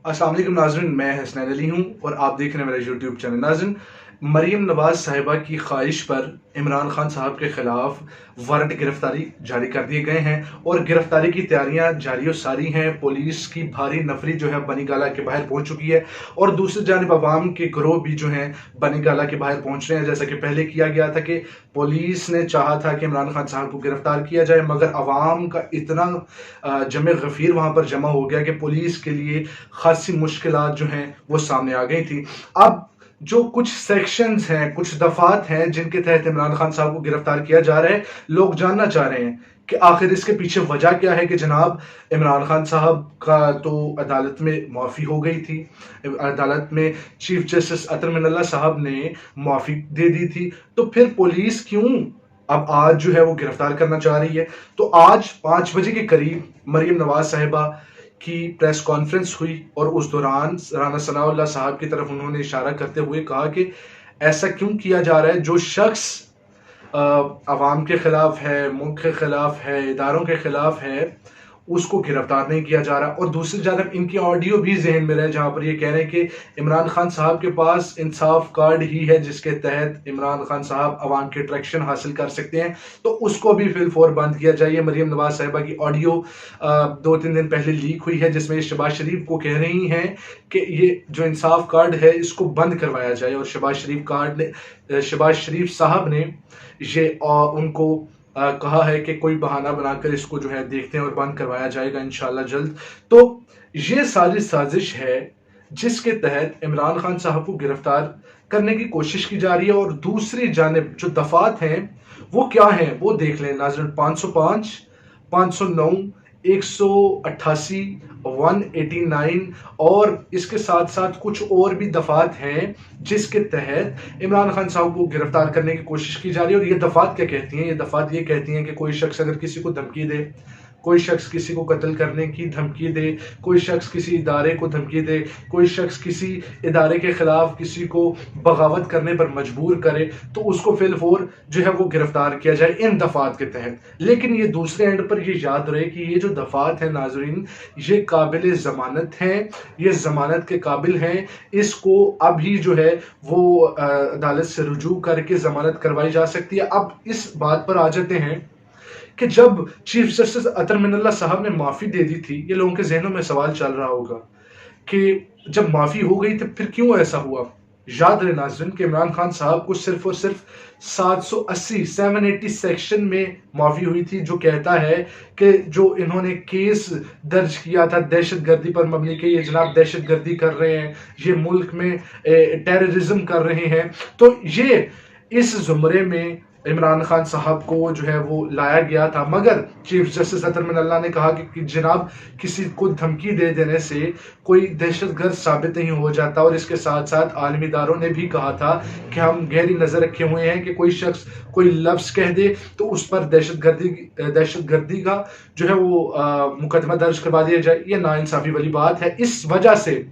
अस्सलाम वालेकुम नाज़रीन, मैं हसनैन अली हूँ और आप देख रहे हैं मेरा यूट्यूब चैनल। नाज़रीन, मरीम नवाज साहिबा की ख्वाहिश पर इमरान खान साहब के खिलाफ वारंट गिरफ्तारी जारी कर दिए गए हैं और गिरफ्तारी की तैयारियां जारी और सारी हैं। पुलिस की भारी नफरी जो है बनी गाला के बाहर पहुंच चुकी है और दूसरी जानिब अवाम के गिरोह भी जो हैं बनी गाला के बाहर पहुंच रहे हैं। जैसा कि पहले किया गया था कि पुलिस ने चाहा था कि इमरान खान साहब को गिरफ्तार किया जाए, मगर अवाम का इतना जमे गफीर वहां पर जमा हो गया कि पुलिस के लिए खासी मुश्किलात जो हैं वो सामने आ गई थी। अब जो कुछ सेक्शंस हैं, कुछ दफात हैं जिनके तहत इमरान खान साहब को गिरफ्तार किया जा रहा है, लोग जानना चाह रहे हैं कि आखिर इसके पीछे वजह क्या है। कि जनाब, इमरान खान साहब का तो अदालत में माफ़ी हो गई थी, अदालत में चीफ जस्टिस अतर मिनल्ला साहब ने माफ़ी दे दी थी, तो फिर पुलिस क्यों अब आज जो है वो गिरफ्तार करना चाह रही है। तो आज 5 बजे के करीब मरीम नवाज साहिबा की प्रेस कॉन्फ्रेंस हुई और उस दौरान राना सनाउल्लाह साहब की तरफ उन्होंने इशारा करते हुए कहा कि ऐसा क्यों किया जा रहा है, जो शख्स अवाम के खिलाफ है, मुल्क के खिलाफ है, इदारों के खिलाफ है, उसको गिरफ्तार नहीं किया जा रहा। और दूसरी जानब इनकी ऑडियो भी जहन में रहे जहां पर ये कह रहे हैं कि इमरान खान साहब के पास इंसाफ कार्ड ही है जिसके तहत इमरान खान साहब अवाम के अट्रैक्शन हासिल कर सकते हैं, तो उसको भी फिलफौर बंद किया जाए। मरीम नवाज साहिबा की ऑडियो 2-3 दिन पहले लीक हुई है जिसमें शहबाज शरीफ को कह रही हैं कि ये जो इंसाफ कार्ड है इसको बंद करवाया जाए, और शहबाज शरीफ साहब ने ये उनको कहा है कि कोई बहाना बनाकर इसको जो है देखते हैं और बंद करवाया जाएगा इंशाल्लाह जल्द। तो ये सारी साजिश है जिसके तहत इमरान खान साहब को गिरफ्तार करने की कोशिश की जा रही है। और दूसरी जानिब जो दफात हैं वो क्या हैं वो देख लें नाज़रीन। 505, 509, 188, 189 और इसके साथ साथ कुछ और भी दफात हैं जिसके तहत इमरान खान साहब को गिरफ्तार करने की कोशिश की जा रही है। और ये दफात क्या कहती हैं? ये दफात ये कहती हैं कि कोई शख्स अगर किसी को धमकी दे, कोई शख्स किसी को कत्ल करने की धमकी दे, कोई शख्स किसी इदारे को धमकी दे, कोई शख्स किसी इदारे के खिलाफ किसी को बगावत करने पर मजबूर करे, तो उसको फिलफौर जो है वो गिरफ्तार किया जाए इन दफात के तहत। लेकिन ये दूसरे एंड पर ये याद रहे कि ये जो दफात है नाजरीन, ये काबिल जमानत हैं, ये जमानत के काबिल हैं। इसको अभी जो है वो अदालत से रुजू करके जमानत करवाई जा सकती है। अब इस बात पर आ जाते हैं कि जब चीफ जस्टिस अतर मिनल्ला साहब ने माफी दे दी थी, ये लोगों के जहनों में सवाल चल रहा होगा कि जब माफी हो गई तो फिर क्यों ऐसा हुआ। याद रहे नाज़रीन कि इमरान खान साहब को सिर्फ और सिर्फ 780 सेक्शन में माफी हुई थी, जो कहता है कि जो इन्होंने केस दर्ज किया था दहशतगर्दी पर मबनी के ये जनाब दहशतगर्दी कर रहे हैं, ये मुल्क में टेररिज्म कर रहे हैं, तो ये इस जुमरे में इमरान खान साहब को जो है वो लाया गया था। मगर चीफ जस्टिस अतर मिनल्ला ने कहा कि जनाब किसी को धमकी दे देने से कोई दहशतगर्द साबित नहीं हो जाता। और इसके साथ साथ आलमी इदारों ने भी कहा था कि हम गहरी नजर रखे हुए हैं कि कोई शख्स कोई लफ्ज कह दे तो उस पर दहशतगर्दी का जो है वो मुकदमा दर्ज करवा दिया जाए। ये नाइंसाफी वाली बात है। इस वजह से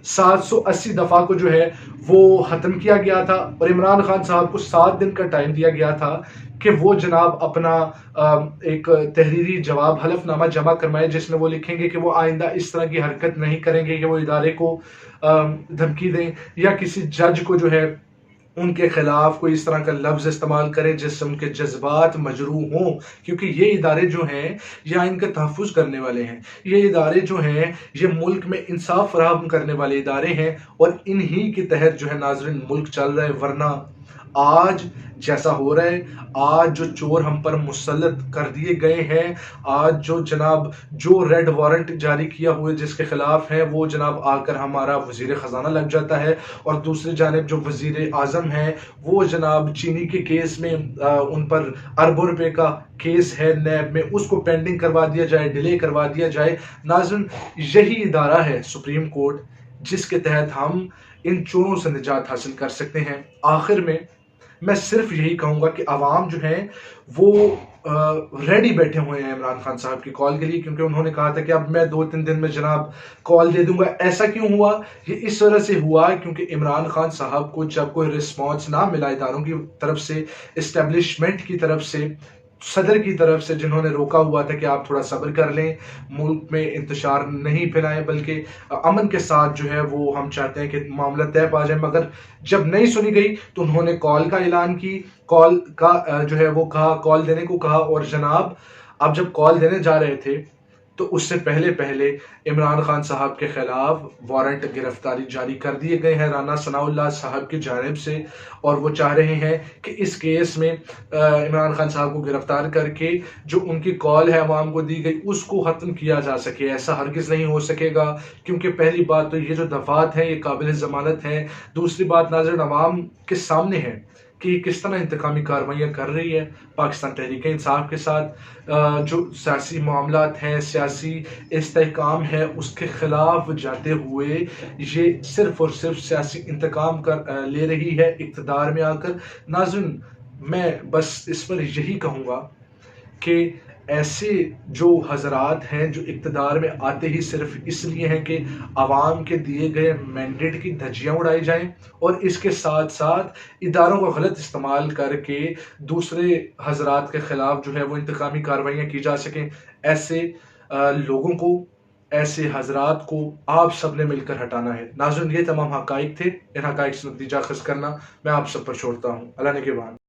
780 दफा को जो है वो खत्म किया गया था और इमरान खान साहब को 7 दिन का टाइम दिया गया था कि वो जनाब अपना एक तहरीरी जवाब हलफनामा जमा करवाए जिसमें वो लिखेंगे कि वो आइंदा इस तरह की हरकत नहीं करेंगे कि वो इदारे को धमकी दें या किसी जज को जो है उनके खिलाफ कोई इस तरह का लफ्ज इस्तेमाल करें जिससे उनके जज्बात मजरूह हों, क्योंकि ये इदारे जो हैं या इनका तहफ़्फ़ुज़ करने वाले हैं, ये इदारे जो हैं ये मुल्क में इंसाफ फराहम करने वाले इदारे हैं और इन्हीं के तहत जो है नाज़रीन मुल्क चल रहा है। वरना आज जैसा हो रहा है, आज जो चोर हम पर मुसल्लत कर दिए गए हैं, आज जो जनाब जो रेड वारंट जारी किया हुआ जिसके खिलाफ है वो जनाब आकर हमारा वजीर ख़जाना लग जाता है। और दूसरी जानिब जो वजीर आज़म है वो जनाब चीनी के केस में उन पर अरबों रुपए का केस है नैब में, उसको पेंडिंग करवा दिया जाए, डिले करवा दिया जाए। नाज़रीन, यही इदारा है सुप्रीम कोर्ट जिसके तहत हम इन चोरों से निजात हासिल कर सकते हैं। आखिर में मैं सिर्फ यही कहूंगा कि अवाम जो है वो रेडी बैठे हुए हैं इमरान खान साहब की कॉल के लिए, क्योंकि उन्होंने कहा था कि अब मैं 2-3 दिन में जनाब कॉल दे दूंगा। ऐसा क्यों हुआ? ये इस वजह से हुआ क्योंकि इमरान खान साहब को जब कोई रिस्पॉन्स ना मिला इदारों की तरफ से, इस्टेब्लिशमेंट की तरफ से, सदर की तरफ से जिन्होंने रोका हुआ था कि आप थोड़ा सब्र कर लें, मुल्क में इंतशार नहीं फैलाएं, बल्कि अमन के साथ जो है वो हम चाहते हैं कि मामला तय पा जाए। मगर जब नहीं सुनी गई तो उन्होंने कॉल का ऐलान की, कॉल का जो है वो कहा, कॉल देने को कहा। और जनाब, आप जब कॉल देने जा रहे थे तो उससे पहले पहले इमरान खान साहब के खिलाफ वारंट गिरफ्तारी जारी कर दिए गए हैं राना सनाउल्लाह साहब की जानिब से। और वो चाह रहे हैं कि इस केस में इमरान खान साहब को गिरफ्तार करके जो उनकी कॉल है अवाम को दी गई उसको ख़त्म किया जा सके। ऐसा हरगिज़ नहीं हो सकेगा, क्योंकि पहली बात तो ये जो दफात हैं ये काबिल ज़मानत हैं। दूसरी बात नाज़रीन अवाम के सामने है कि किस तरह इंतकामी कार्रवाइयाँ कर रही है पाकिस्तान तहरीक इंसाफ के साथ। जो सियासी मामलात हैं, सियासी इस्तेहकाम है, उसके खिलाफ जाते हुए ये सिर्फ और सिर्फ सियासी इंतकाम कर ले रही है इक़्तिदार में आकर। नाज़रीन, मैं बस इस पर यही कहूँगा कि ऐसे जो हजरात हैं जो इक़्तिदार में आते ही सिर्फ इसलिए हैं कि आवाम के दिए गए मैंडेट की धज्जियाँ उड़ाई जाएं, और इसके साथ साथ इदारों का गलत इस्तेमाल करके दूसरे हजरात के खिलाफ जो है वो इंतकामी कार्रवाइयाँ की जा सकें। ऐसे लोगों को, ऐसे हजरात को आप सब ने मिलकर हटाना है। नाज़रीन, ये तमाम हक़ाइक़ थे, इन हक़ाइक़ से नतीजा अख़ज़ करना मैं आप सब पर छोड़ता हूँ। अल्लाह ने के बाद।